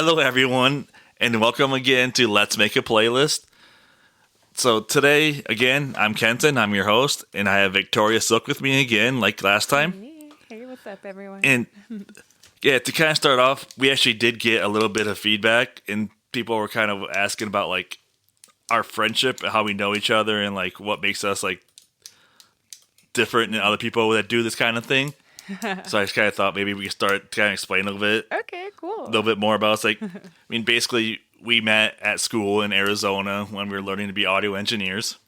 Hello, everyone, and welcome again to Let's Make a Playlist. So today, again, I'm Kenton, I'm your host, and I have Victoria Silk with me again, like last time. Hey, what's up, everyone? And yeah, to kind of start off, we actually did get a little bit of feedback, and people were kind of asking about like our friendship, how we know each other, and like what makes us like different than other people that do this kind of thing. So I just kind of thought maybe we could start to kind of explain a little bit. Okay, cool. A little bit more about us. Like, I mean, basically, we met at school in Arizona when we were learning to be audio engineers.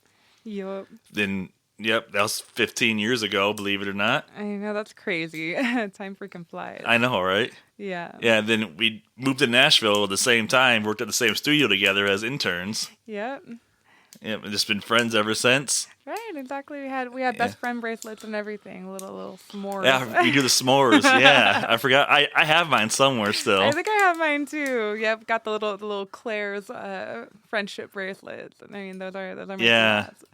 Yup. Then, that was 15 years ago, believe it or not. I know, that's crazy. Time freaking flies. I know, right? Yeah. Yeah, and then we moved to Nashville at the same time, worked at the same studio together as interns. Yep. Yep, and just been friends ever since. Right, exactly. We had best friend bracelets and everything, little s'mores. Yeah, we do the s'mores. Yeah, I forgot. I have mine somewhere still. I think I have mine too. Yep, got the little Claire's friendship bracelets. I mean, those are my favorites.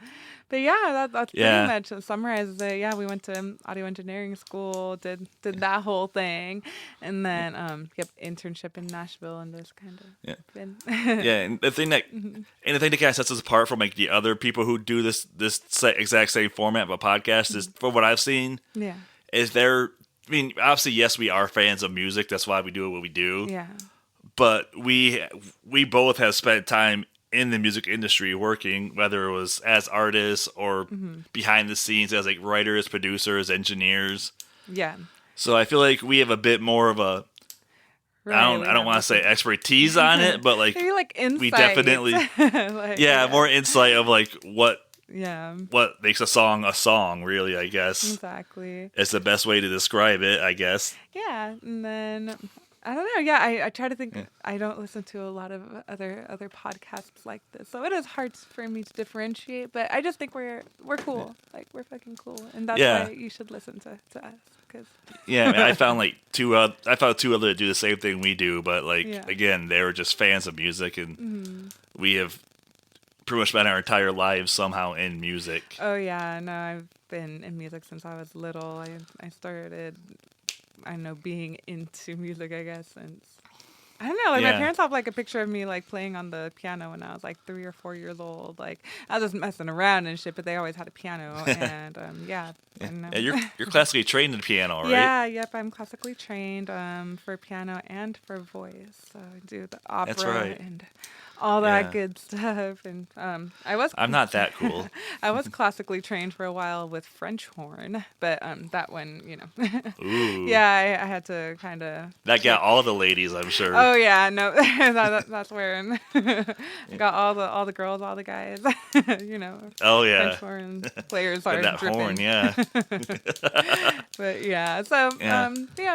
But yeah, that's pretty much summarizes it. Yeah, we went to audio engineering school, did that whole thing, and then internship in Nashville, and just kind of been. And the thing that kind of sets us apart from like the other people who do this exact same format of a podcast is, from what I've seen, is I mean, obviously, yes, we are fans of music. That's why we do what we do. Yeah. But we both have spent time in the music industry working, whether it was as artists or behind the scenes as like writers, producers, engineers. Yeah. So I feel like we have a bit more of a I don't want to say expertise on it, but like maybe like insight. We definitely more insight of like what makes a song really, I guess. Exactly. It's the best way to describe it, I guess. Yeah, and then I don't know. Yeah, I try to think. I don't listen to a lot of other podcasts like this, so it is hard for me to differentiate. But I just think we're cool. Like, we're fucking cool, and that's why you should listen to us. Cause I mean, I found like two other that do the same thing we do, but like again, they were just fans of music, and we have pretty much spent our entire lives somehow in music. Oh yeah, no, I've been in music since I was little. I started, I don't know, being into music, I guess, since, I don't know, like my parents have like a picture of me like playing on the piano when I was like 3 or 4 years old. Like, I was just messing around and shit, but they always had a piano, and you're classically trained in piano, right? Yep, I'm classically trained for piano and for voice. So I do the opera. That's right. And all that good stuff, and I'm not that cool. I was classically trained for a while with French horn, but that one, Ooh. I had to kind of. That got all the ladies, I'm sure. Oh yeah, no, that's where I got all the girls, all the guys, Oh yeah, French horn players are that dripping. horn, yeah. But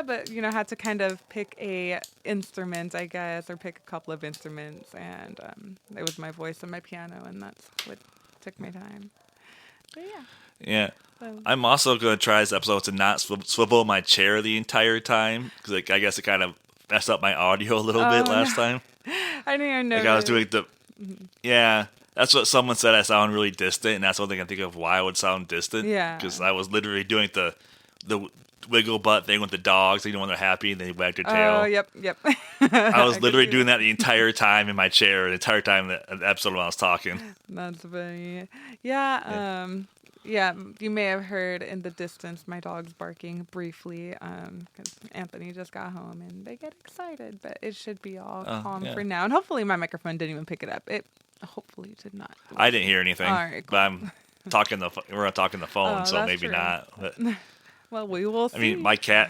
but had to kind of pick a instrument, I guess, or pick a couple of instruments, and it was my voice and my piano, and that's what took my time. But yeah. So. I'm also going to try this episode to not swivel my chair the entire time, because like, I guess it kind of messed up my audio a little bit last time. I didn't even know. Like I was doing that's what someone said. I sound really distant, and that's one thing I think of why I would sound distant. Yeah. Because I was literally doing the wiggle butt thing with the dogs. When they're happy and they wag their tail. Oh, yep. I was literally doing that the entire time in my chair, the entire time the episode when I was talking. That's funny. Yeah, you may have heard in the distance my dogs barking briefly, because Anthony just got home and they get excited, but it should be all calm for now. And hopefully my microphone didn't even pick it up. It hopefully did not. I didn't hear anything. All right, cool. But we're talking the phone, so maybe true. not. But, well, we will see. I mean, my cat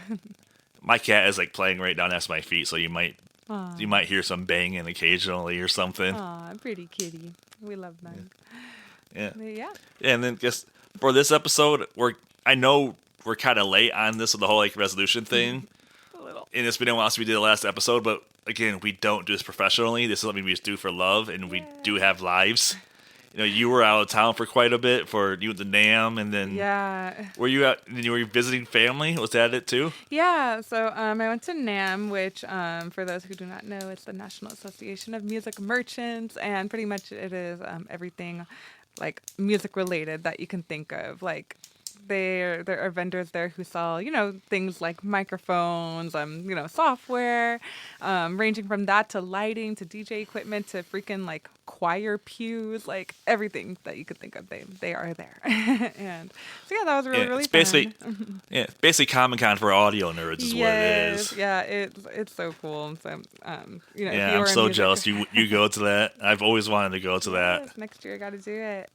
is like playing right down next to my feet, so you might hear some banging occasionally or something. Aw, pretty kitty. We love them. Yeah. And then just for this episode, we're kind of late on this with the whole like resolution thing. A little. And it's been a while since we did the last episode, but again, we don't do this professionally. This is something we just do for love, and we do have lives. You were out of town for quite a bit for you at the NAMM, and then were you out? And you were visiting family? Was that it too? Yeah. So I went to NAMM, which for those who do not know, it's the National Association of Music Merchants, and pretty much it is everything like music related that you can think of, like there are vendors there who sell, things like microphones, software, ranging from that to lighting to DJ equipment to freaking like choir pews, like everything that you could think of, they are there. And so yeah, that was really it's fun. basically it's basically Comic Con for audio nerds is what it is. Yeah, it's so cool. So if Yeah, you I'm are so music- jealous you go to that. I've always wanted to go to that. Yes, next year I got to do it.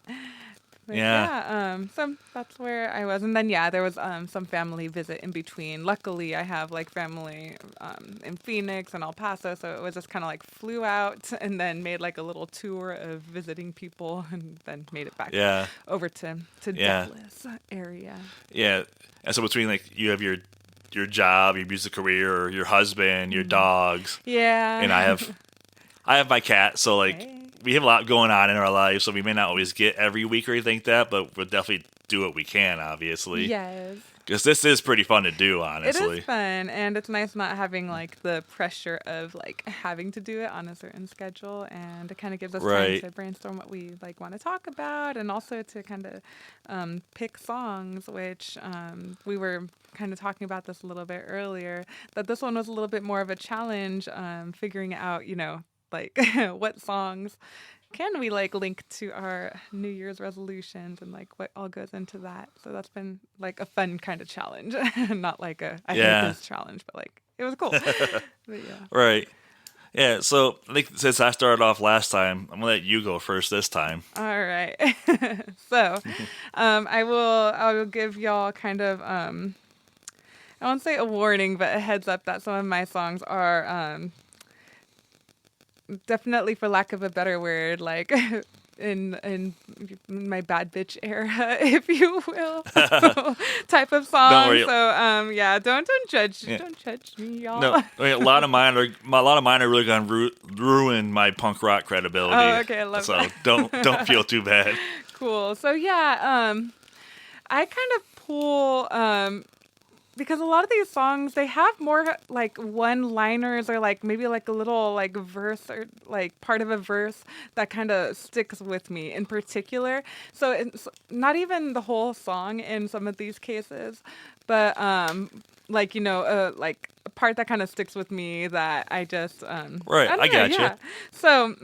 But Yeah. so that's where I was. And then, there was some family visit in between. Luckily, I have like family in Phoenix and El Paso. So it was just kind of like flew out and then made like a little tour of visiting people and then made it back over to Dallas area. Yeah. And so between like you have your job, your music career, or your husband, your dogs. Yeah. And I have my cat. So like. Hey. We have a lot going on in our lives, so we may not always get every week or anything like that, but we'll definitely do what we can, obviously. Yes. Because this is pretty fun to do, honestly. It is fun, and it's nice not having like the pressure of like having to do it on a certain schedule, and it kind of gives us time to brainstorm what we like want to talk about, and also to kind of pick songs, which we were kind of talking about this a little bit earlier, that this one was a little bit more of a challenge, figuring out, like what songs can we like link to our New Year's resolutions and like what all goes into that. So that's been like a fun kind of challenge. Not like I hate this challenge, but like it was cool. But, Right. Yeah, so I think since I started off last time, I'm gonna let you go first this time. All right. So I will give y'all kind of I won't say a warning, but a heads up that some of my songs are definitely, for lack of a better word, like in my bad bitch era, if you will, type of song. Don't worry. So don't judge, don't judge me, y'all. No, I mean, a lot of mine are really gonna ruin my punk rock credibility. Oh, okay, I love that. So don't feel too bad. Cool. So I kind of pull because a lot of these songs, they have more like one-liners or like maybe like a little like verse or like part of a verse that kind of sticks with me in particular. So it's not even the whole song in some of these cases, but like like a part that kind of sticks with me that I just right. I got you. So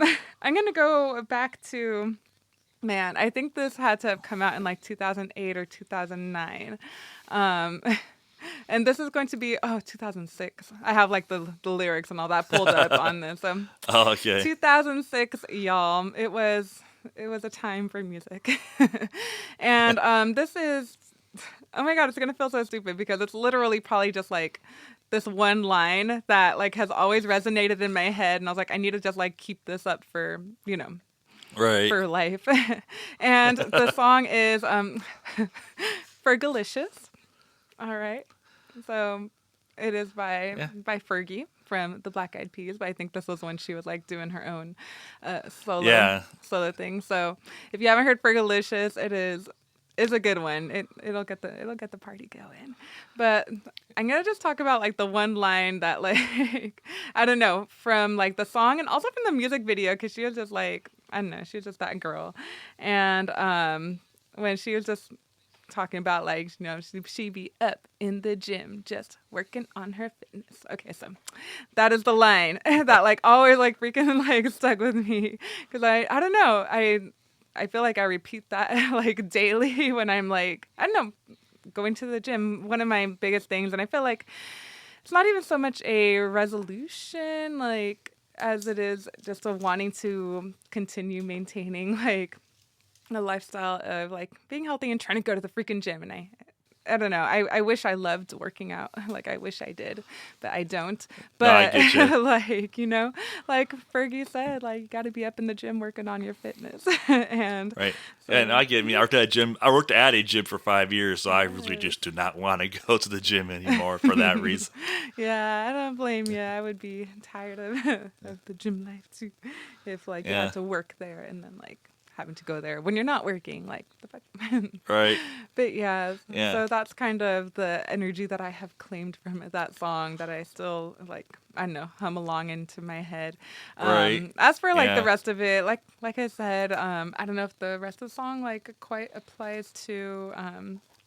I'm gonna go back to. Man, I think this had to have come out in like 2008 or 2009. And this is going to be 2006. I have like the lyrics and all that pulled up on this. Oh, okay. 2006, y'all. It was a time for music. And this is, oh my God, it's gonna feel so stupid because it's literally probably just like this one line that like has always resonated in my head, and I was like, I need to just like keep this up for right for life. And the song is Fergalicious. All right. So it is by Fergie from the Black Eyed Peas, but I think this was when she was like doing her own solo thing. So if you haven't heard Fergalicious, it's a good one. It'll get the party going. But I'm gonna just talk about like the one line that like I don't know, from like the song and also from the music video, because she was just like, I don't know, she was just that girl. And when she was just talking about like, she be up in the gym just working on her fitness. Okay, so that is the line that like always like freaking like stuck with me, because I don't know, I feel like I repeat that like daily when I'm like, I don't know, going to the gym. One of my biggest things, and I feel like it's not even so much a resolution like as it is just a wanting to continue maintaining like a lifestyle of like being healthy and trying to go to the freaking gym. And I don't know. I wish I loved working out. Like I wish I did, but I don't. But no, I get you. like, like Fergie said, like you got to be up in the gym working on your fitness. And right. So, and I get me. I worked at a gym for 5 years, so I really just do not want to go to the gym anymore for that reason. Yeah, I don't blame you. I would be tired of the gym life too, if like you had to work there and then like having to go there when you're not working, like the fuck. Right. But so that's kind of the energy that I have claimed from that song that I still like, I don't know, hum along into my head. Right. As for like the rest of it, like I said, I don't know if the rest of the song like quite applies to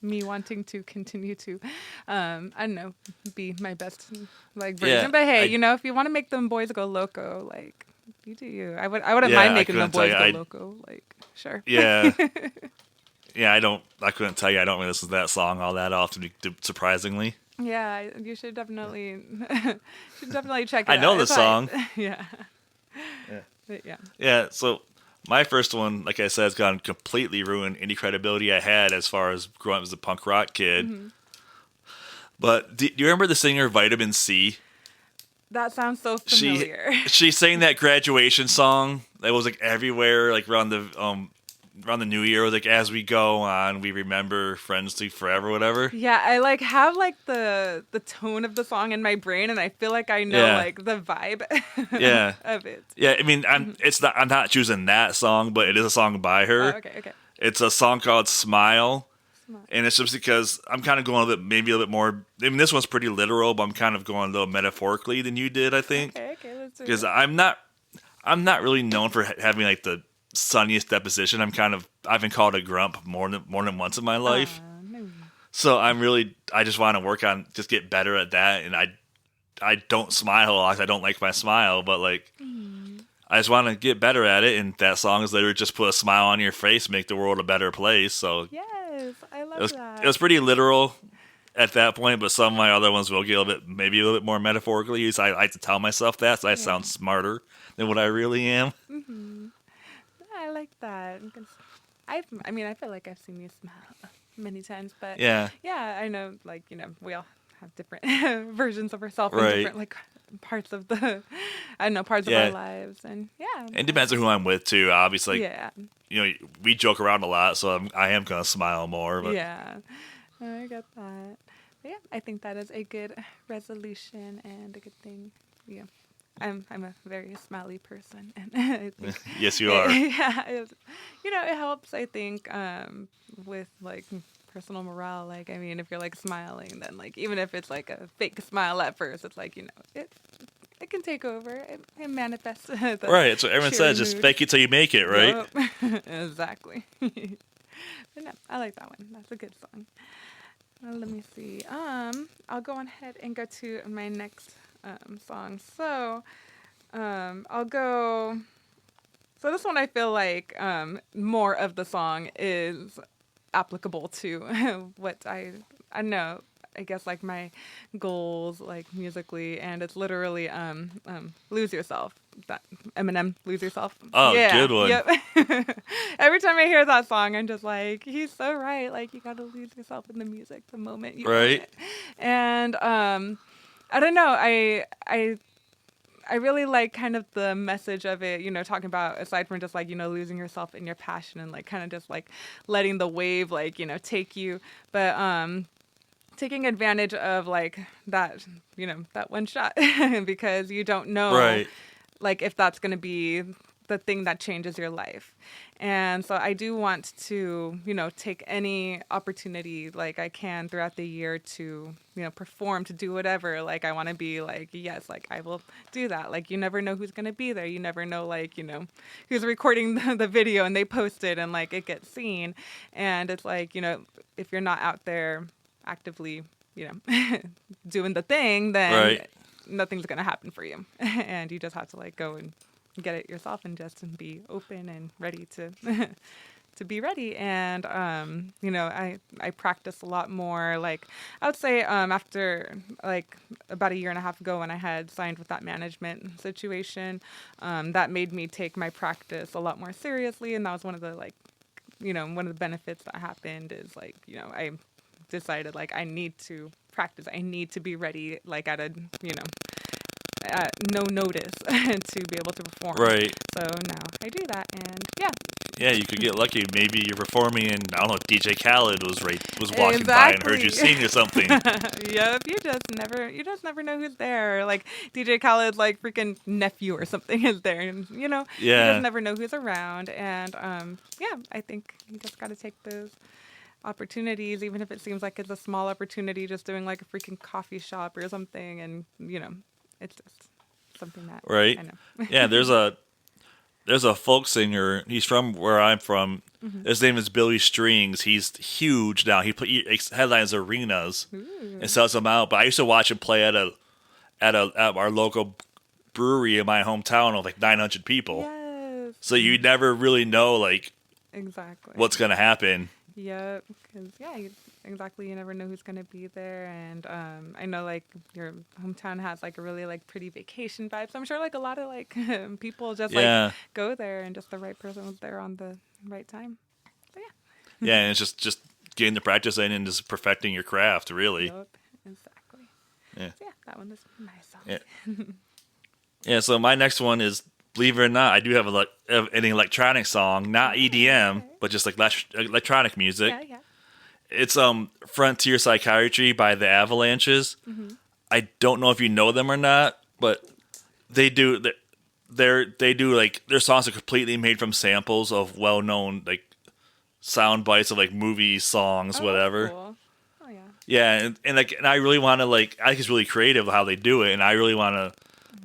me wanting to continue to, I don't know, be my best like version. But hey, if you want to make them boys go loco, like you do you. I wouldn't mind making them boys go loco. Like sure. Yeah. Yeah, I couldn't tell you. I don't really listen to that song all that often, surprisingly. Yeah, you should definitely check it out. I know the song. Yeah. But yeah. Yeah, so my first one, like I said, has gone completely ruined any credibility I had as far as growing up as a punk rock kid. Mm-hmm. But do you remember the singer Vitamin C? That sounds so familiar. She sang that graduation song that was like everywhere, like around the New Year. It was like, as we go on, we remember friends to forever, whatever. Yeah, I like have like the tone of the song in my brain, and I feel like I know like the vibe. Of it. Yeah, I mean, I'm not choosing that song, but it is a song by her. Oh, okay. It's a song called Smile. And it's just because I'm kind of going a little bit more. I mean, this one's pretty literal, but I'm kind of going a little metaphorically than you did, I think. Okay, let's do it. Because I'm not really known for having like the sunniest deposition. I've been called a grump more than once in my life. No. So I just want to work on just get better at that. And I don't smile a lot. I don't like my smile, but like I just want to get better at it. And that song is literally just put a smile on your face, make the world a better place. So yes, I love that. It was pretty literal at that point, but some of my other ones will get maybe a little bit more metaphorically used. I like to tell myself that, so I sound smarter than what I really am. Mm-hmm. I like that. I feel like I've seen you smile many times, but yeah, I know, like, we all have different versions of ourselves in different, like, parts of our lives, and it depends on who I'm with too. Obviously, we joke around a lot, so I am gonna smile more. But I get that. But I think that is a good resolution and a good thing. Yeah. I'm a very smiley person, and I think yes, you are. It helps. I think with like personal morale. Like, I mean, if you're like smiling, then like even if it's like a fake smile at first, it's like it can take over. It manifests. Right. So everyone says, just fake it till you make it, right? Yep. Exactly. But no, I like that one. That's a good song. Let me see. I'll go on ahead and go to my next song. So, I'll go. So this one, I feel like more of the song is applicable to what I know. I guess like my goals, like musically, and it's literally "Lose Yourself." That Eminem, "Lose Yourself." Oh, yeah, good one. Yep. Every time I hear that song, I'm just like, he's so right. Like, you gotta lose yourself in the music the moment you want it. And I don't know. I really like kind of the message of it, talking about, aside from just like, losing yourself in your passion and like kind of just like letting the wave like, take you. But taking advantage of like that, that one shot because you don't know like if that's going to be the thing that changes your life. And so I do want to, take any opportunity like I can throughout the year to, perform, to do whatever. Like, I want to be like, yes, like I will do that. Like, you never know who's going to be there. You never know, like, who's recording the video and they post it and like it gets seen. And it's like, if you're not out there actively, doing the thing, then nothing's going to happen for you. And you just have to like go and get it yourself and just be open and ready to to be ready. And I practice a lot more. Like, I would say after like about a year and a half ago when I had signed with that management situation, that made me take my practice a lot more seriously. And that was one of the like one of the benefits that happened is like I decided like I need to practice. I need to be ready like at a no notice to be able to perform. Right. So now I do that, and yeah, you could get lucky. Maybe you're performing, and I don't know, DJ Khaled was walking by and heard you sing or something. Yep, you just never know who's there. Like DJ Khaled's like freaking nephew or something is there, and you just never know who's around. And I think you just got to take those opportunities, even if it seems like it's a small opportunity, just doing like a freaking coffee shop or something, and it's just something that I know. Yeah, there's there's a folk singer. He's from where I'm from. Mm-hmm. His name is Billy Strings. He's huge now. He headlines arenas and sells them out. But I used to watch him play at our local brewery in my hometown of like 900 people. Yes. So you never really know like Exactly. what's gonna happen. Yep. Because exactly. You never know who's gonna be there, and I know like your hometown has like a really like pretty vacation vibe. So I'm sure like a lot of like people just like go there, and just the right person was there on the right time. So yeah. Yeah, and it's just getting the practice in and just perfecting your craft, really. Yep. Exactly. Yeah. So, yeah, that one is my song. Yeah. Yeah. So my next one is, believe it or not, I do have an electronic song, not EDM, but just like electronic music. Yeah. It's Frontier Psychiatry by the Avalanches. Mm-hmm. I don't know if you know them or not, but they do like their songs are completely made from samples of well-known like sound bites of like movie songs, whatever. Cool. Oh yeah. Yeah, and I really want to like, I think it's really creative how they do it, and I really want to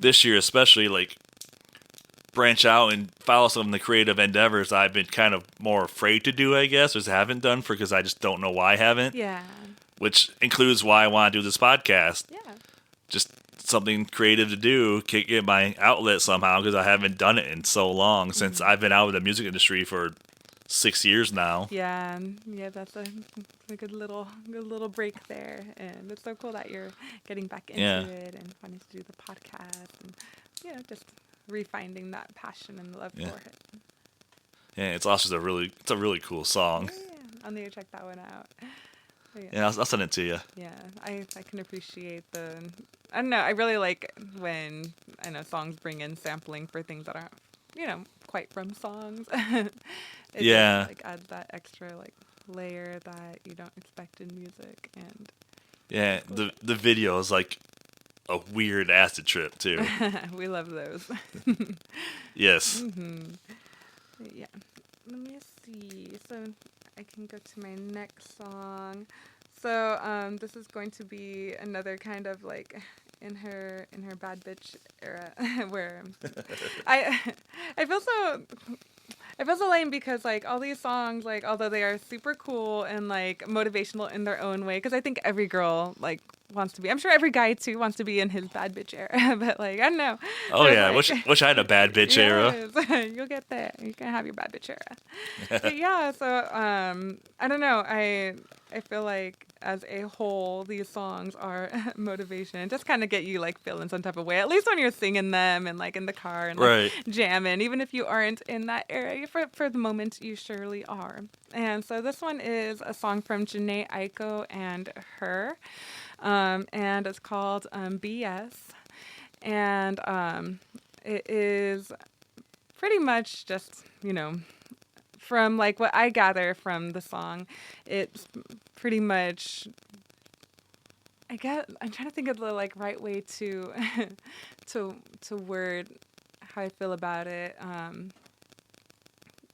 this year especially like branch out and follow some of the creative endeavors I've been kind of more afraid to do, I guess, or haven't done because I just don't know why I haven't. Yeah. Which includes why I want to do this podcast. Yeah. Just something creative to do, get my outlet somehow, because I haven't done it in so long since I've been out of the music industry for 6 years now. Yeah, that's a good little break there, and it's so cool that you're getting back into it and wanting to do the podcast, and just refinding that passion and love for it. Yeah, it's also it's a really cool song. Yeah, I'll need to check that one out. Yeah, I'll send it to you. Yeah, I can appreciate I don't know, I really like when I know songs bring in sampling for things that aren't, quite from songs. It just, like adds that extra like layer that you don't expect in music, and the video is like a weird acid trip too. we love those. Yes. Mm-hmm. Yeah. Let me see. So I can go to my next song. So this is going to be another kind of like in her bad bitch era where I feel so lame because like all these songs, like although they are super cool and like motivational in their own way, because I think every girl like wants to be. I'm sure every guy too wants to be in his bad bitch era, but like I don't know. Oh yeah, like, wish I had a bad bitch era. You'll get there. You can have your bad bitch era. But yeah, so I don't know. I feel like as a whole, these songs are motivation. Just kind of get you like feeling some type of way, at least when you're singing them and like in the car and like, jamming. Even if you aren't in that area, for the moment, you surely are. And so this one is a song from Jhené Aiko and Her, and it's called BS. And it is pretty much just, from like what I gather from the song, it's pretty much, I guess I'm trying to think of the like right way to to word how I feel about it.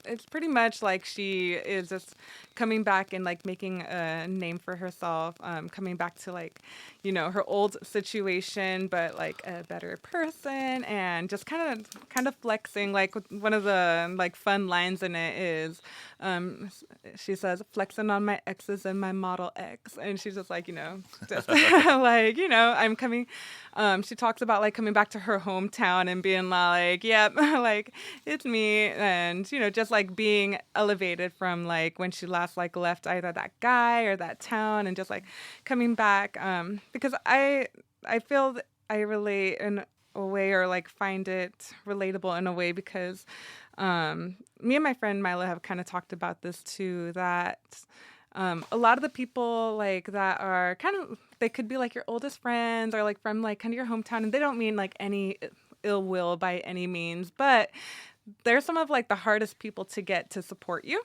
It's pretty much like she is just coming back and like making a name for herself, coming back to like, her old situation, but like a better person, and just kind of flexing. Like one of the like fun lines in it is, she says, "Flexing on my exes and my Model X," and she's just like, just like, I'm coming. She talks about like coming back to her hometown and being like, "Yep, like it's me," and just like being elevated from like when she last like left either that guy or that town, and just like coming back, because I feel that I relate in a way, or like find it relatable in a way, because me and my friend Mila have kind of talked about this too, that a lot of the people like that are kind of, they could be like your oldest friends or like from like kind of your hometown, and they don't mean like any ill will by any means, but they're some of like the hardest people to get to support you,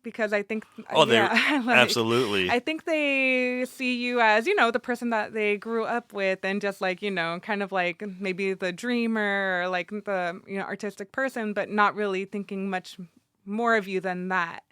because I think absolutely. I think they see you as, the person that they grew up with, and just like, kind of like maybe the dreamer or like the, artistic person, but not really thinking much more of you than that.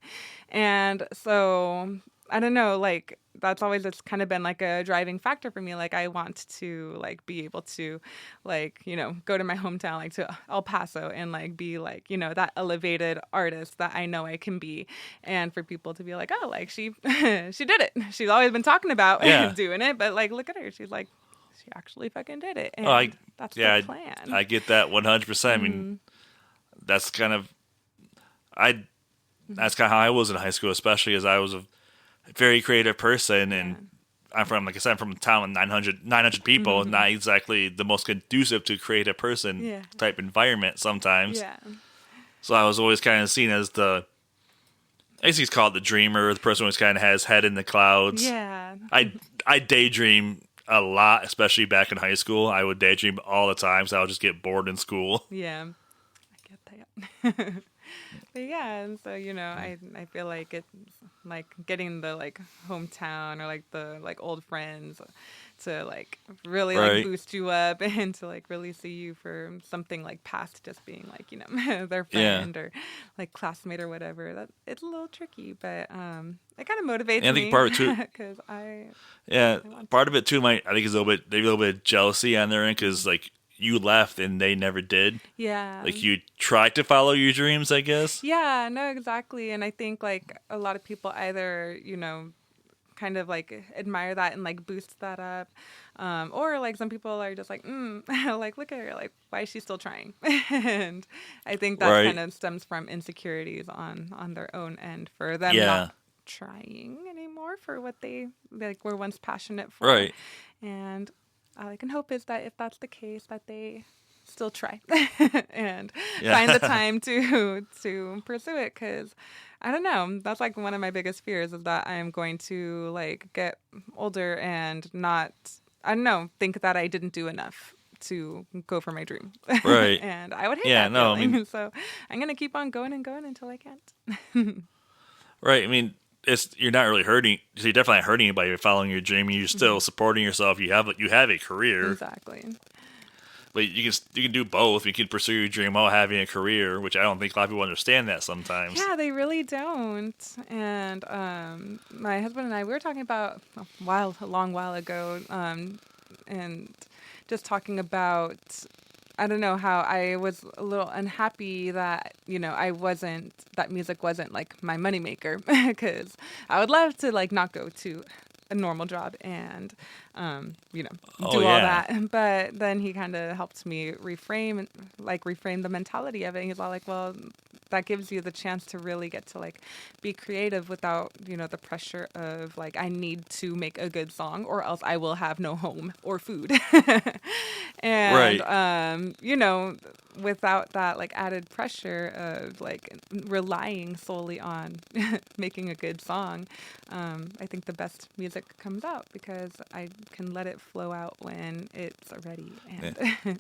And so I don't know, like that's always, it's kind of been like a driving factor for me. Like I want to like be able to like, go to my hometown, like to El Paso, and like be like, that elevated artist that I know I can be. And for people to be like, oh, like she she did it. She's always been talking about doing it, but like look at her. She's like, she actually fucking did it. And that's the plan. I get that 100%. I mean, that's kind of that's kind of how I was in high school, especially as I was a very creative person, and I'm from, like I said, I'm from a town with 900 people, not exactly the most conducive to creative person type environment sometimes. Yeah. So I was always kind of seen as I guess he's called the dreamer, the person who kind of has head in the clouds. Yeah. I daydream a lot, especially back in high school. I would daydream all the time, so I would just get bored in school. Yeah, I get that. But yeah, and so I feel like it's like getting the like hometown or like the like old friends to like really like boost you up and to like really see you for something like past just being like their friend or like classmate or whatever. That it's a little tricky, but it kind of motivates me. I think part of it too, because part of it too might, I think, is maybe a little bit of jealousy on their end, because like you left and they never did. Yeah. Like you tried to follow your dreams, I guess. Yeah, no, exactly. And I think like a lot of people either, kind of like admire that and like boost that up. Or like some people are just like, like look at her, like why is she still trying? And I think that kind of stems from insecurities on their own end for them not trying anymore for what they like were once passionate for. Right. And all I can hope is that if that's the case, that they still try and find the time to pursue it. Because I don't know, that's like one of my biggest fears, is that I'm going to like get older and not, I don't know, think that I didn't do enough to go for my dream. Right. And I would hate that feeling. I mean, so I'm going to keep on going and going until I can't. Right. I mean, you're not really hurting. So you're definitely not hurting anybody. You're following your dream. You're still supporting yourself. You have a career. Exactly. But you can do both. You can pursue your dream while having a career, which I don't think a lot of people understand that sometimes. Yeah, they really don't. And my husband and I, we were talking about a long while ago, and just talking about, I don't know, how I was a little unhappy that, that music wasn't like my moneymaker, because I would love to like not go to a normal job and, do all that. But then he kind of helped me reframe the mentality of it. He's all like, well, that gives you the chance to really get to like be creative without, the pressure of like, I need to make a good song or else I will have no home or food. And, without that like added pressure of like relying solely on making a good song, I think the best music comes out because I can let it flow out when it's ready. And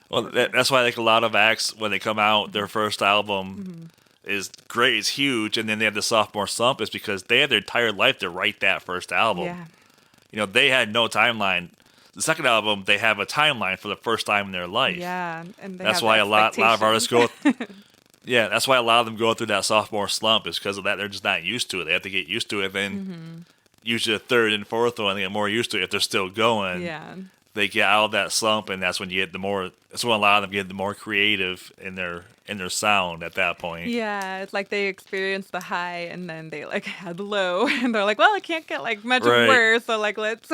well, that's why like a lot of acts, when they come out, their first album is great, it's huge, and then they have the sophomore slump, is because they had their entire life to write that first album. Yeah. They had no timeline. The second album, they have a timeline for the first time in their life. Yeah, and that's why a lot of artists go. Yeah, that's why a lot of them go through that sophomore slump, is because of that. They're just not used to it. They have to get used to it. Then usually the third and fourth one, they get more used to it. If they're still going, they get out of that slump, and that's when you get that's when a lot of them get the more creative in their sound at that point. Yeah, it's like they experience the high and then they like had the low, and they're like, well, it can't get like much worse, so like let's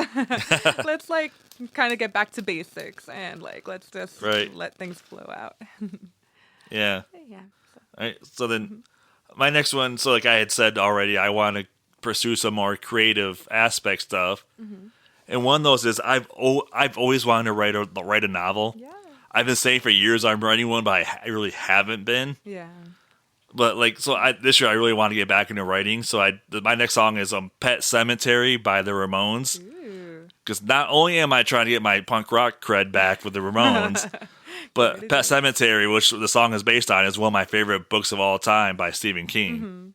like kind of get back to basics and like let's just let things flow out. Yeah. Yeah. So. All right. So then my next one, so like I had said already, I want to pursue some more creative aspect stuff. And one of those is I've always wanted to write a novel. Yeah. I've been saying for years I'm writing one, but I really haven't been. Yeah. But like, so this year I really want to get back into writing. So my next song is "Pet Cemetery" by the Ramones. Because not only am I trying to get my punk rock cred back with the Ramones, but "Pet Cemetery," which the song is based on, is one of my favorite books of all time by Stephen King.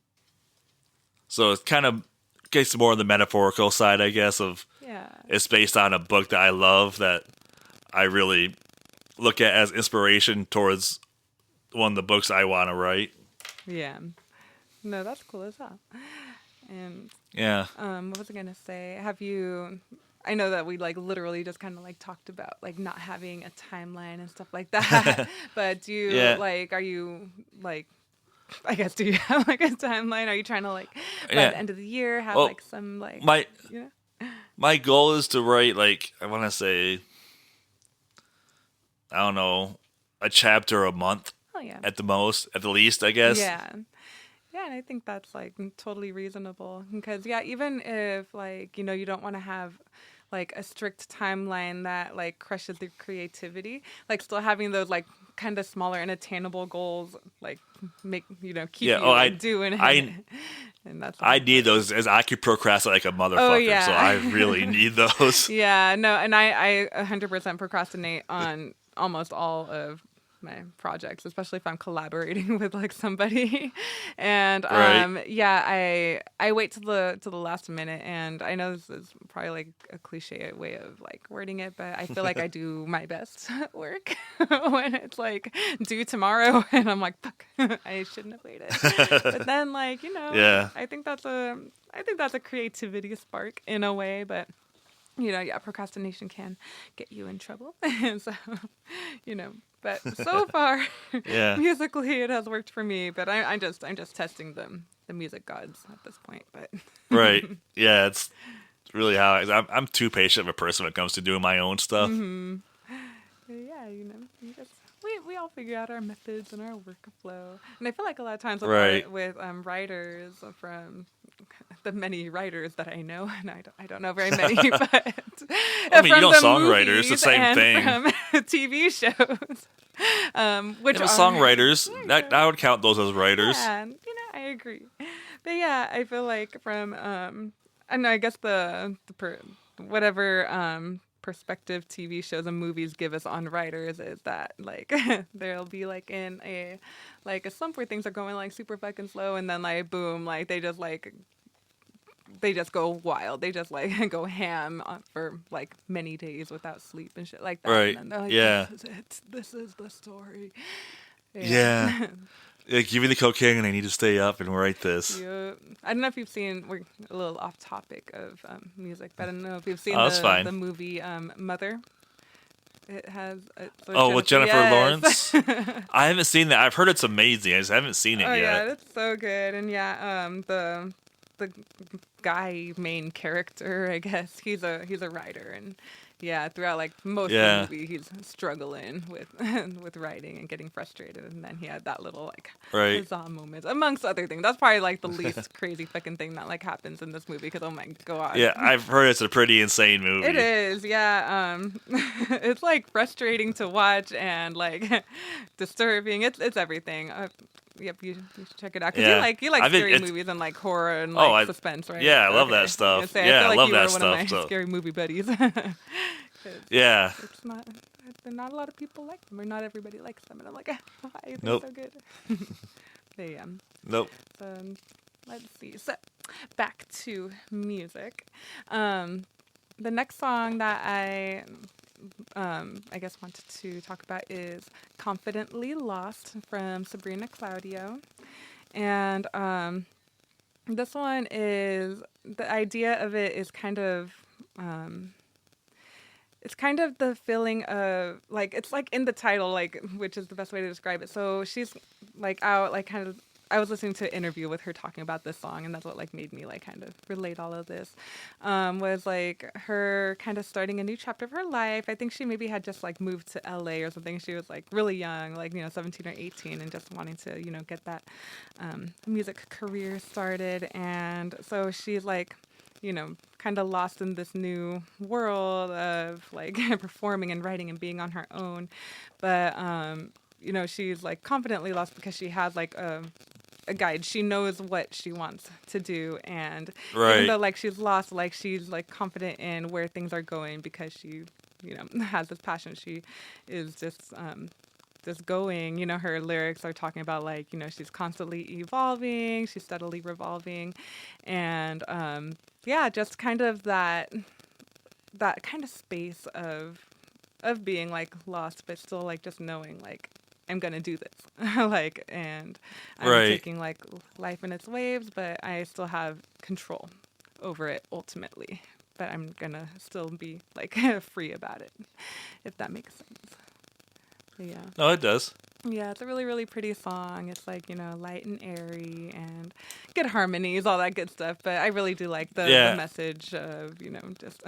So it's kind of gets more of the metaphorical side, I guess, of it's based on a book that I love, that I really look at as inspiration towards one of the books I want to write. Yeah. No, that's cool as hell. And Yeah. what was I gonna say? Have you? I know that we like literally just kind of like talked about like not having a timeline and stuff like that. But do you Yeah. like? Are you like? I guess do you have like a timeline? Are you trying to like by the Yeah. end of the year have Well, like some like my you know? my goal is to write like I want to say I don't know a chapter a month Oh yeah, at the most, at the least, I guess. yeah. Yeah, and I think that's like totally reasonable because yeah, even if like you don't want to have like a strict timeline that like crushes your creativity, like still having those like kind of smaller and attainable goals like make keep Yeah. you Oh, like doing it, I and that's the I hard need part. those as I could procrastinate like a Oh motherfucker. So I yeah, really need those. yeah, no, and I 100% procrastinate on almost all of my projects, especially if I'm collaborating with like somebody. And Right. yeah, I wait to the last minute, and I know this is probably like a cliche way of like wording it, but I feel like I do my best work when it's like due tomorrow, and I'm like, fuck, I shouldn't have waited. But then like Yeah. I think that's a creativity spark in a way, but yeah, procrastination can get you in trouble. And so, but so far, Yeah. musically, it has worked for me. But I'm just testing the music gods at this point. But Right. Yeah. It's really how I'm too patient of a person when it comes to doing my own stuff. yeah, you just we all figure out our methods and our workflow. And I feel like a lot of times Right. with writers from the many writers that I know, and I don't know very many, but I mean, you from know, the songwriters, the movies same and thing. from TV shows, which Yeah, but are songwriters, yeah, I would count those as writers. yeah, I agree. But yeah, I feel like from and I guess whatever perspective TV shows and movies give us on writers is that like there'll be like in a slump where things are going like super fucking slow, and then like boom, like they just go wild. They just like go ham for like many days without sleep and shit like that. And Right. then they're like, Yeah. "This is it. This is the story." Yeah. Yeah. Like, give me the cocaine and I need to stay up and write this. Yeah. I don't know if you've seen. We're a little off topic of music, but I don't know if you've seen Oh, that's the fine. movie Mother. It has. Oh, with Jennifer Yes. Lawrence? I haven't seen that. I've heard it's amazing. I just haven't seen it Oh yeah, yet. it's so good. And yeah, the guy main character, I guess he's a writer, and yeah, throughout like most Yeah. of the movie, he's struggling with with writing and getting frustrated, and then he had that little like Right. huzzah moment, amongst other things. That's probably like the least crazy fucking thing that like happens in this movie, because oh my god. Yeah, I've heard it's a pretty insane movie. It is, yeah. It's like frustrating to watch and like disturbing. It's everything. Yep, you should check it out because Yeah. you like I've been- scary it's- movies and like horror and Oh, like suspense, right? yeah, I love Okay. that stuff. I feel Yeah, I like love you that were one of my stuff, so- scary movie buddies. Yeah. It's not a lot of people like them, or not everybody likes them, and I'm like, why? They're Nope. so good. But yeah. Nope. So let's see. So back to music. The next song that I guess wanted to talk about is "Confidently Lost" from Sabrina Claudio, and this one is the idea of it is kind of. It's kind of the feeling of like it's like in the title, like, which is the best way to describe it. So she's like out, like kind of. I was listening to an interview with her talking about this song, and that's what like made me like kind of relate all of this. Was like her kind of starting a new chapter of her life. I think she maybe had just like moved to LA or something. She was like really young, like 17 or 18, and just wanting to get that music career started. And so she's like, kind of lost in this new world of like performing and writing and being on her own. But, she's like confidently lost because she has like a guide. She knows what she wants to do. And Right. even though like she's lost, like she's like confident in where things are going because she, has this passion. She is just going, her lyrics are talking about like, she's constantly evolving, she's steadily revolving. And yeah, just kind of that kind of space of being like lost, but still like just knowing like I'm gonna do this. Like, and I'm Right. taking like life in its waves, but I still have control over it ultimately. But I'm gonna still be like free about it, if that makes sense. But yeah. No, it does. Yeah, it's a really, really pretty song. It's like, light and airy and good harmonies, all that good stuff. But I really do like the message of, just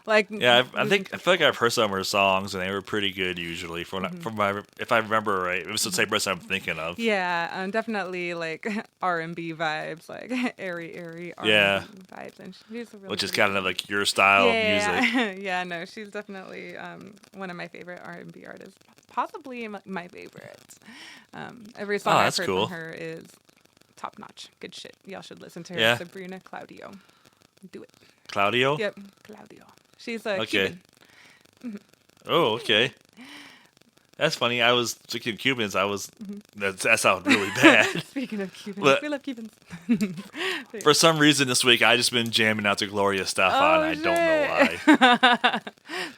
like Yeah, I losing feel like I've control. heard some of her songs, and they were pretty good usually. From my, if I remember right, it was the same person I'm thinking of. Yeah, definitely like R&B vibes, like airy Yeah, R&B vibes. And she's a really, which is really kind of good. like your style of music. Yeah, yeah, no, she's definitely one of my favorite R&B artists, possibly my favorite. Every Oh, song I've that's heard cool. from her is top notch. Good shit. Y'all should listen to her. Yeah, Sabrina Claudio. Do it. Claudio. Yep, Claudio. She's a Okay. Cuban. Oh, okay. That's funny. I was thinking Cubans. That sounds really bad. Speaking of Cubans, But we love Cubans. for some reason this week, I just been jamming out to Gloria Estefan. Oh, I don't shit. know why.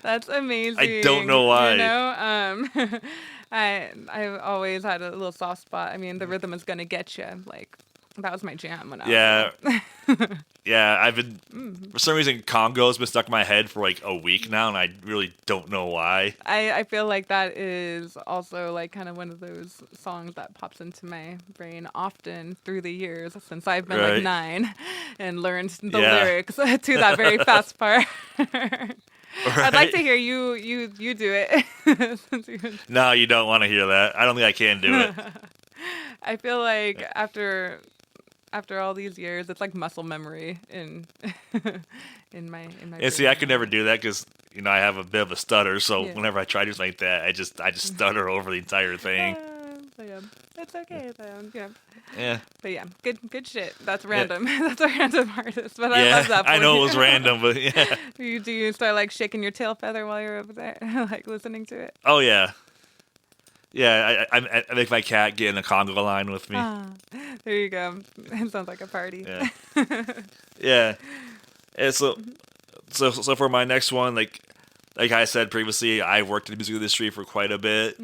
That's amazing. I don't know why. I've always had a little soft spot. I mean, the rhythm is gonna get you. Like that was my jam when I Yeah, was little. yeah. I've been for some reason Congo's been stuck in my head for like a week now, and I really don't know why. I feel like that is also like kind of one of those songs that pops into my brain often through the years since I've been like Right. 9 and learned the Yeah. lyrics to that very fast part. I'd like to Right? hear you do it. Since No, you don't want to hear that. I don't think I can do it. I feel like after all these years, it's like muscle memory in in my And see, brain I could now. never do that because I have a bit of a stutter. So Yeah. whenever I try to do something like that, I just stutter over the entire thing. So yeah, it's okay though. Yeah. Yeah, But yeah, good shit. That's random. That's a random artist, but I yeah. love that. For I know you. it was random, but yeah. Do you start like shaking your tail feather while you're over there, like listening to it? Oh yeah, yeah. I make my cat get in a Congo line with me. Ah, there you go. It sounds like a party. Yeah, yeah. And so for my next one, like I said previously, I worked in the music industry for quite a bit.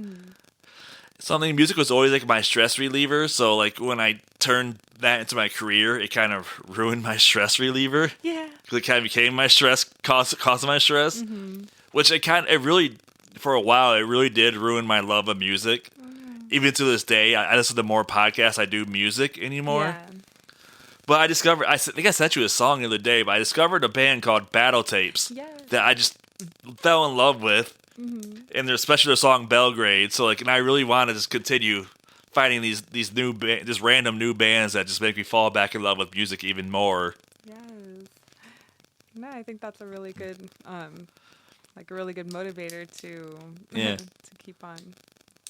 Something music was always like my stress reliever. So like when I turned that into my career, it kind of ruined my stress reliever Yeah. because it kind of became my stress, cause of my stress. Which it really, for a while, it really did ruin my love of music. Even to this day, I listen to more podcasts. I do music anymore. Yeah. But I think I sent you a song the other day, but I discovered a band called Battle Tapes Yes. that I just fell in love with. And especially their song Belgrade. So and I really want to just continue finding these random new bands that just make me fall back in love with music even more. Yes. No, I think that's a really good, like a really good motivator to Yeah. to keep on.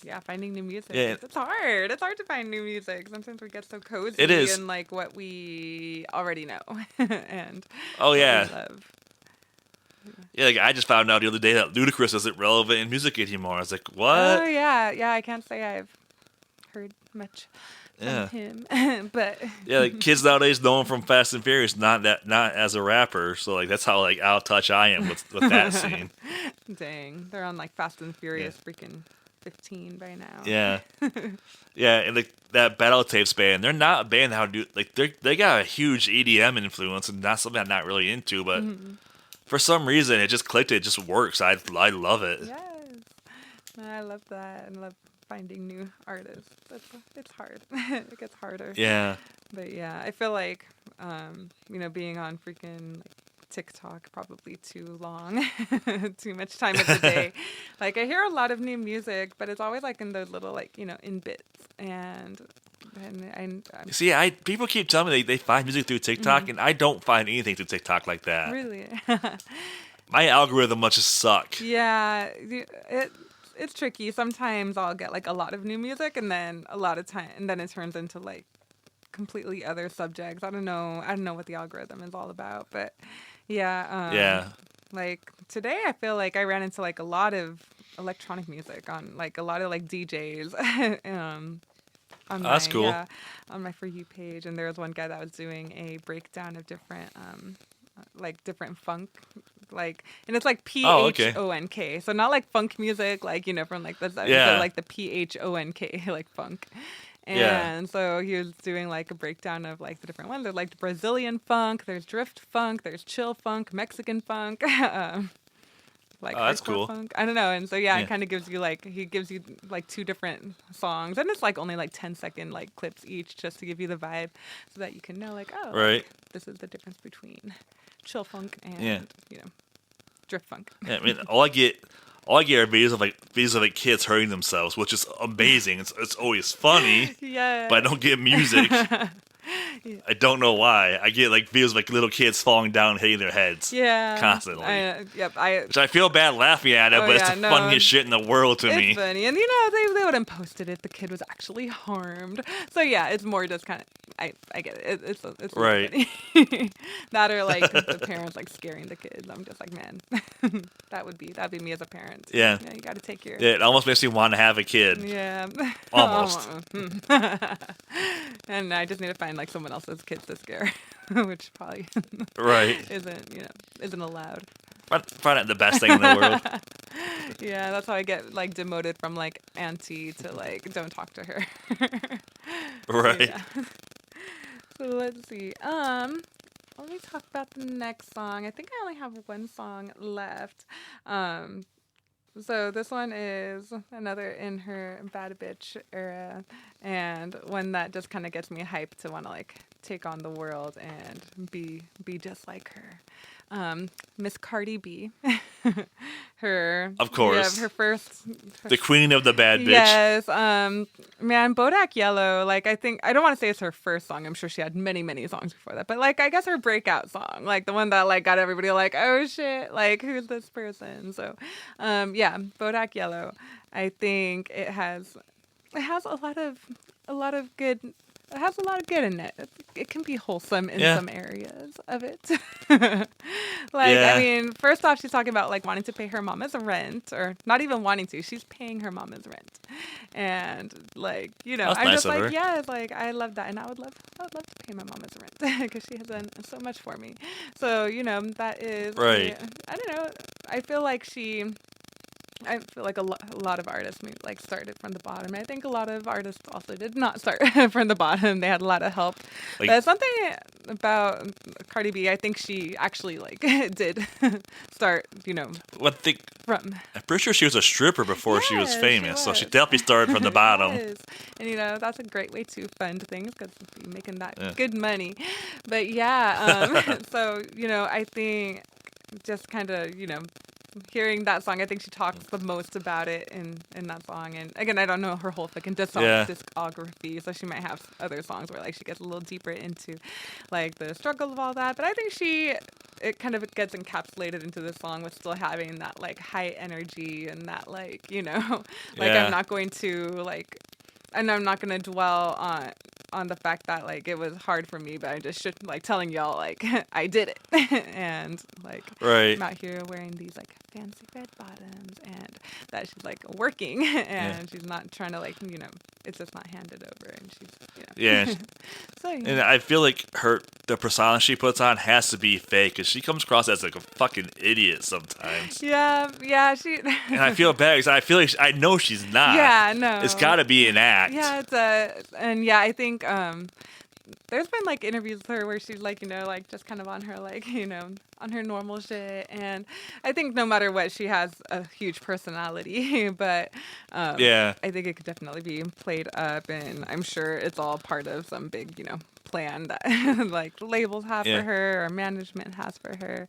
Yeah, finding new music. Yeah. It's hard. It's hard to find new music. Sometimes we get so cozy It is. in like what we already know and Oh what yeah. we love. Yeah, I just found out the other day that Ludacris isn't relevant in music anymore. I was like, Oh what? yeah. I can't say I've heard much Yeah. from him, but Yeah, kids nowadays know him from Fast and Furious, not as a rapper. So that's how out of touch I am with that scene. dang, they're on like Fast and Furious freaking 15 by now. Yeah, yeah, and that Battle Tapes band, they're not a band that do they got a huge EDM influence, and that's something I'm not really into. But for some reason, it just clicked. It just works. I love it. Yes, I love that, and love finding new artists. It's hard. It gets harder. Yeah, But yeah, I feel like being on freaking like TikTok probably too long, too much time of the day. Like I hear a lot of new music, but it's always like in those little in bits and I'm see, people keep telling me they find music through TikTok, and I don't find anything through TikTok like that. really My algorithm must just suck. yeah. It's tricky. Sometimes I'll get like a lot of new music, and then a lot of time, and then it turns into like completely other subjects. I don't know what the algorithm is all about, but yeah. Yeah. Like today, I feel like I ran into like a lot of electronic music on like a lot of like DJs. On That's my, cool. Yeah, on my For You page, and there was one guy that was doing a breakdown of different like different funk, like, and it's like Oh, okay. PHONK. So not like funk music, like, from like the 70s, Yeah. but like the PHONK, like funk. Yeah. And so he was doing like a breakdown of like the different ones. There's like Brazilian funk, there's drift funk, there's chill funk, Mexican funk. Like Oh, that's hardcore cool. funk. I don't know. And so yeah, Yeah. it kind of gives you like like two different songs, and it's like only like 10-second like clips each, just to give you the vibe, so that you can know like, oh, Right. this is the difference between chill funk and Yeah. drift funk. Yeah, I mean, all I get are videos of like kids hurting themselves, which is amazing. It's always funny, Yeah. but I don't get music. I don't know why. I get like videos of like little kids falling down, and hitting their heads. Yeah. Constantly. Yep. Which I feel bad laughing at it, Oh, but it's yeah, the no, funniest shit in the world to It's me. funny, and they wouldn't post it if the kid was actually harmed. So yeah, it's more just kind of I get it. It's really Right. funny. That or like the parents like scaring the kids. I'm just like, man, that'd be me as a parent. Yeah. You got to take your. Yeah, it almost makes me want to have a kid. Yeah. Almost. And I just need to find like someone else's kids to scare, which probably Right. isn't allowed. Find out the best thing in the world. Yeah, that's how I get like demoted from like auntie to like don't talk to her. Right. Yeah. So let's see. Let me talk about the next song. I think I only have one song left. So this one is another in her bad bitch era, and one that just kind of gets me hyped to want to like take on the world and be just like her. Miss Cardi B. Her, Of course. her first. The queen of the bad bitch. Yes. Man, Bodak Yellow. Like, I don't want to say it's her first song. I'm sure she had many, many songs before that. But like, I guess her breakout song, like the one that like got everybody like, oh shit, like who's this person? So, yeah, Bodak Yellow. I think it has a lot of good. It has a lot of good in it. It can be wholesome in some areas of it. I mean, first off, she's talking about like wanting to pay her mama's rent, or not even wanting to. She's paying her mama's rent, and like That's I'm nice just of like, her. yes, like I love that, and I would love to pay my mama's rent because she has done so much for me. So that is Right. I don't know. I feel like I feel like a lot of artists like started from the bottom. I think a lot of artists also did not start from the bottom. They had a lot of help. Like- but something about Cardi B, I think she actually like did start, One thing, from. I'm pretty sure she was a stripper before she was Yes, she famous, so she was. definitely started from the bottom. Yes. And that's a great way to fund things because you're making that Yeah. good money. But yeah, so I think just kind of hearing that song, I think she talks the most about it in that song. And again, I don't know her whole fucking discography, so she might have other songs where like she gets a little deeper into like the struggle of all that. But I think it kind of gets encapsulated into the song with still having that like high energy and that like like Yeah. I'm not going to like. And I'm not gonna dwell on the fact that like it was hard for me, but I just should like telling y'all like I did it, and like Right. I'm out here wearing these like fancy red bottoms, and that she's like working, and she's not trying to like it's just not handed over, and she's Yeah. So And I feel like the persona she puts on has to be fake, because she comes across as like a fucking idiot sometimes. yeah she And I feel bad because I feel like I know she's not. yeah no It's got to be an act. Yeah, and yeah, I think there's been like interviews with her where she's like, like just kind of on her like, on her normal shit, and I think no matter what, she has a huge personality, but Yeah. I think it could definitely be played up, and I'm sure it's all part of some big, plan that like labels have Yeah. for her or management has for her,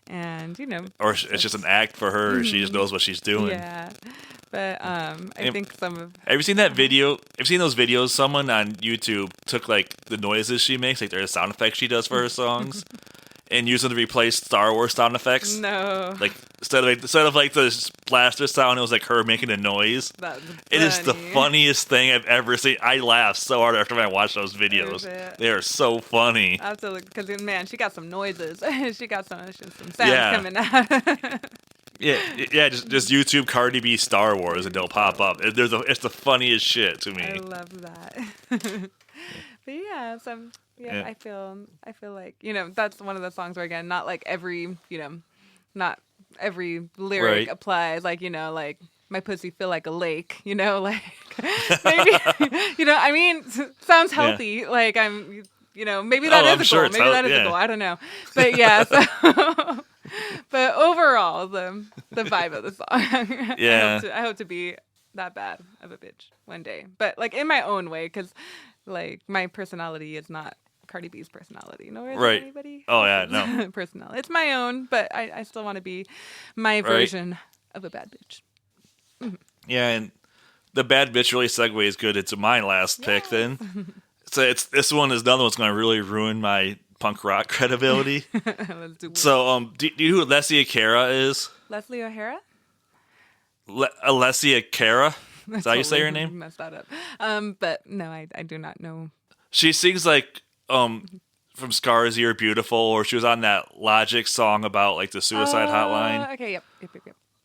and Or it's just an act for her. She just knows what she's doing. yeah. But I think some of Have you seen that video? Have you seen those videos? Someone on YouTube took like the noises she makes, like the sound effects she does for her songs, and used them to replace Star Wars sound effects. no. Like instead of like the blaster sound, it was like her making a noise. That's It is the funny. funniest thing I've ever seen. I laughed so hard after I watched those videos. it? They are so funny. Absolutely, because man, she got some noises. She got some sounds Yeah. coming out. Yeah. Just YouTube Cardi B Star Wars and they'll pop up. It's the funniest shit to I me. love that. But yeah, I feel like, that's one of the songs where, again, not like every, not every lyric Right. applies. Like, like my pussy feel like a lake, like maybe, I mean, sounds Yeah. healthy. Like maybe that Oh, is I'm a sure goal. it's Maybe that is a yeah. goal. I don't know. But yeah, so, but overall, the vibe of the song, Yeah. I hope to be that bad of a bitch one day. But like in my own way, because like my personality is not Cardi B's personality, nor is it Right. anybody Oh yeah, else's no. personality. It's my own, but I still want to be my Right. version of a bad bitch. Yeah, and the bad bitch really segues good into my last pick Yes. then. So this one is another one's going to really ruin my punk rock credibility. Let's do it. So do you know who Alessia Cara is? Leslie O'Hara. Alessia Cara? Is that how you say her Totally name? messed that up. But no, I do not know. She sings like from Scars You're Beautiful, or she was on that Logic song about like the suicide hotline. Okay, yep.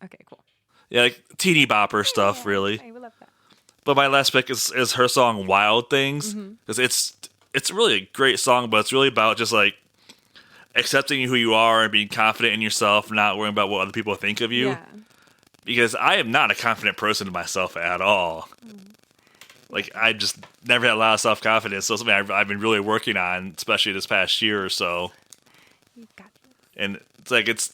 Okay, cool. Yeah, like teeny bopper stuff, really. Hey, we love that. But my last pick is her song "Wild Things" because it's really a great song, but it's really about just like accepting who you are and being confident in yourself, not worrying about what other people think of you. Yeah. Because I am not a confident person in myself at all. Like I just never had a lot of self confidence. So something I've been really working on, especially this past year or so. You got this. And it's like it's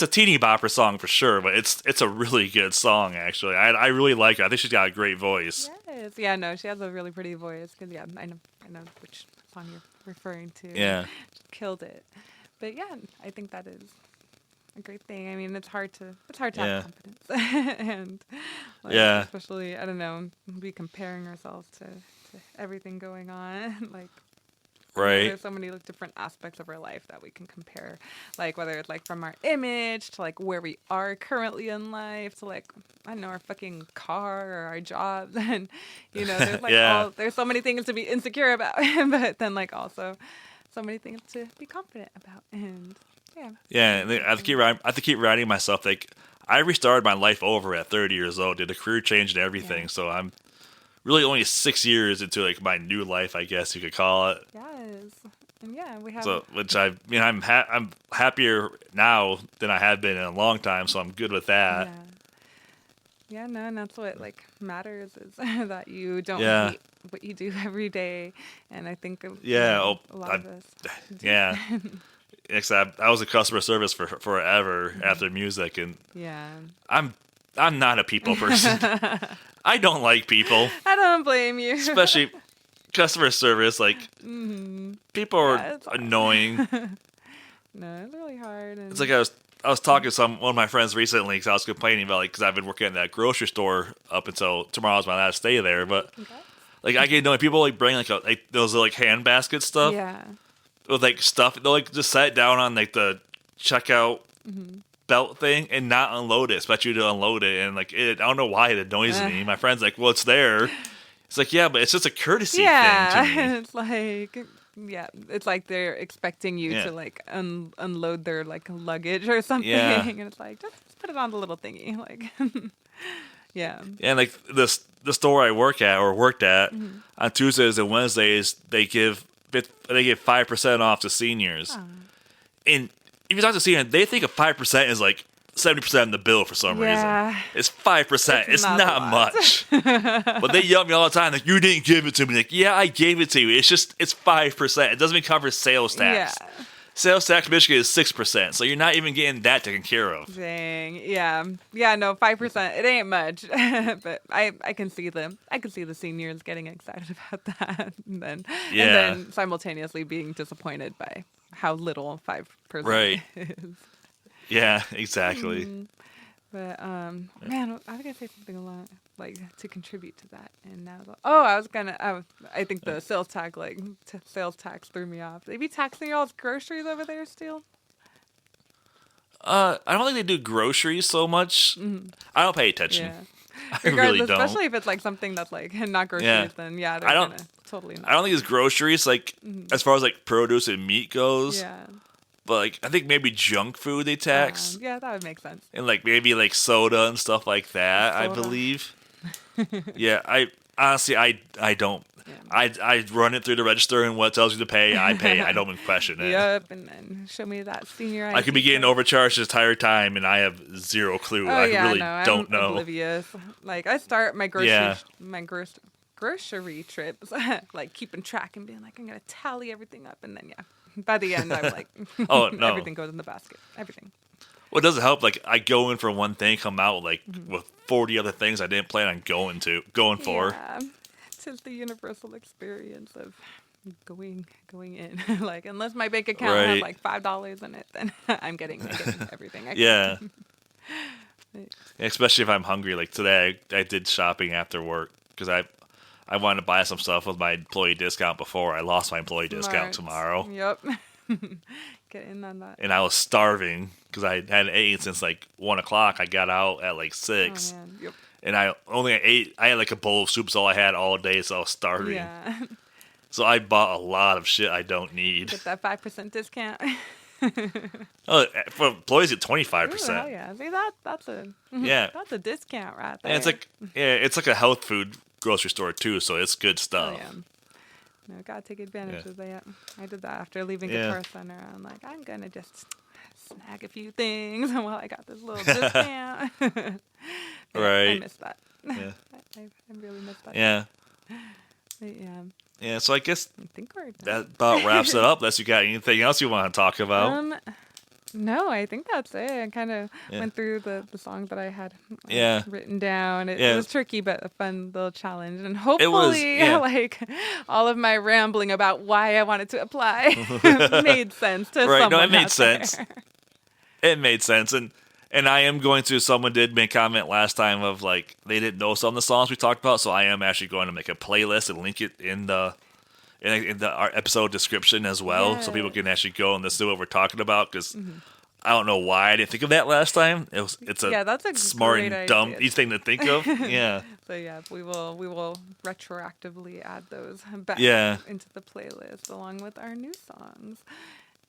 a teeny bopper song for sure, but it's a really good song actually. I really like her. I think she's got a great voice. Yes. Yeah, no, she has a really pretty voice. Because, yeah, I know which song you're referring to. Yeah. She killed it. But, yeah, I think that is a great thing. I mean, it's hard to have confidence. And, like, Yeah. especially, I don't know, be comparing ourselves to everything going on. Like, Right. there's so many like, different aspects of our life that we can compare, like whether it's like from our image to like where we are currently in life to like I don't know our fucking car or our jobs, and there's like Yeah. there's so many things to be insecure about, but then like also so many things to be confident about, and yeah. Yeah, and I have to keep writing myself like I restarted my life over at 30 years old, did a career change and everything. Yeah. So I'm really only 6 years into like my new life, I guess you could call it. Yes, and yeah, we have. So, which I'm happier now than I have been in a long time, so I'm good with that. Yeah, no, and that's what like matters is that you don't Yeah. hate what you do every day, and I think Yeah, a lot of us. do. Yeah. Except I was a customer service for forever after music, and Yeah, I'm not a people person. I don't like people, I don't blame you. especially customer service. Like people are Yeah, it's hard. annoying. No, it's really hard. And It's like I was talking to one of my friends recently because I was complaining about because I've been working at that grocery store up until tomorrow's my last day there. But like I get annoyed. People like bring like those like hand basket stuff yeah, with like stuff. They'll like just set it down on like the checkout belt thing and not unload it. Expect you to unload it, and like I don't know why it annoys me. My friend's like, "Well, it's there." It's like, yeah, but it's just a courtesy thing to me. it's like. Yeah, it's like they're expecting you Yeah. to like unload their like luggage or something, Yeah. and it's like just put it on the little thingy, like, yeah. And like the store I worked at on Tuesdays and Wednesdays they give 5% off to seniors. And if you talk to seniors, they think of 5% is like 70% of the bill for some Yeah. reason. It's 5%. It's not not a lot. much. But they yell at me all the time like, you didn't give it to me. Like, yeah, I gave it to you. It's 5%. It doesn't even cover sales tax. Yeah. Sales tax in Michigan is 6%. So you're not even getting that taken care of. Dang. Yeah. Yeah, no, 5%. It ain't much. But I can see the seniors getting excited about that. And then simultaneously being disappointed by how little 5% Right. is. Yeah, exactly. But man, I was gonna say something along like to contribute to that, and now I think the sales tax threw me off. They be taxing y'all's groceries over there still. I don't think they do groceries so much. I don't pay attention. Yeah. I really don't. Especially if it's like something that's like not groceries, Yeah. then yeah, they're I don't- gonna totally not. I don't think it's groceries, like, as far as, like, produce and meat goes. Yeah. But, like, I think maybe junk food they tax. Yeah, that would make sense. And, like, maybe, like, soda and stuff like that, I Soda. believe. Yeah, I honestly, I don't. Yeah. I run it through the register, and what it tells you to pay, I pay. I don't even question it. Yep, and then show me that senior ID. I could be getting overcharged this entire time, and I have zero clue. Oh, I yeah, really no, don't I'm know. oblivious. Like, I start my Yeah. grocery trips, like keeping track and being like, I'm gonna tally everything up, and then by the end I'm like, Oh, no. everything goes in the basket, everything. Well, it doesn't help. Like, I go in for one thing, come out like with 40 other things I didn't plan on going for. Yeah, it's the universal experience of going in. Like, unless my bank account has Right. like $5 in it, then I'm getting everything. Yeah. Right. Especially if I'm hungry. Like today, I did shopping after work because I wanted to buy some stuff with my employee discount before. I lost my employee discount tomorrow. Yep. Get in on that. And I was starving because I hadn't eaten since like 1 o'clock. I got out at like 6. Oh, man. Yep. And I had like a bowl of soup, is all I had all day, so I was starving. Yeah. So I bought a lot of shit I don't need. Get that 5% discount. Oh, for employees at Ooh, 25%. hell yeah. See, that's a Yeah. that's a discount right there. And it's like a health food grocery store too, so it's good Oh, stuff. yeah. No, gotta take advantage of that. I did that after leaving Yeah. Guitar Center. I'm like, I'm gonna just snag a few things while I got this little discount. Yeah, I Right. missed that. Yeah. I really missed that. Yeah. But yeah. Yeah, so I guess I think we're done. that about wraps it up. Unless you got anything else you want to talk about. No, I think that's it. I kind of Yeah. went through the songs that I had Yeah. written down. It Yeah. was tricky, but a fun little challenge. And hopefully, yeah. like, all of my rambling about why I wanted to apply made sense to Right, someone no, it made out sense. there. It made sense, and I am going to. Someone did make a comment last time of like they didn't know some of the songs we talked about, so I am actually going to make a playlist and link it in the our episode description as well, so people can actually go and listen to what we're talking about. Because I don't know why I didn't think of that last time. It's a Yeah, that's a smart great and dumb idea. thing to think of. Yeah, So yeah, we will retroactively add those back Yeah. into the playlist along with our new songs.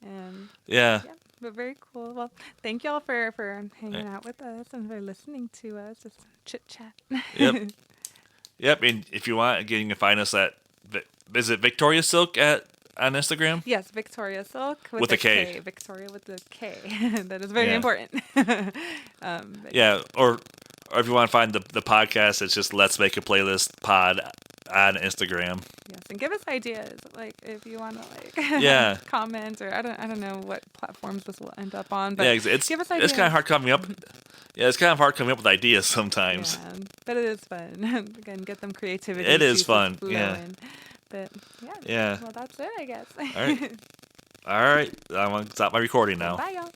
And yeah. yeah, but very cool. Well, thank y'all for hanging out with us and for listening to us, just chit chat. Yep. Yep. And if you want, again, you can find us at visit Victoria Silk on Instagram. Yes, Victoria Silk With a K. Victoria with the K. That is very Yeah. important. But Yeah, or if you want to find the podcast, it's just Let's Make a Playlist Pod on Instagram. yes, and give us ideas, like if you want to Yeah. comment, or I don't know what platforms this will end up on, but Yeah, it's give us ideas. kind of hard coming up. Yeah, it's kind of hard coming up with ideas sometimes. Yeah, but it is fun. Again, get them creativity. It is juices fun, yeah. flowing. But yeah. Yeah. Well, that's it, I guess. All right. All right. I'm going to stop my recording now. Bye, y'all.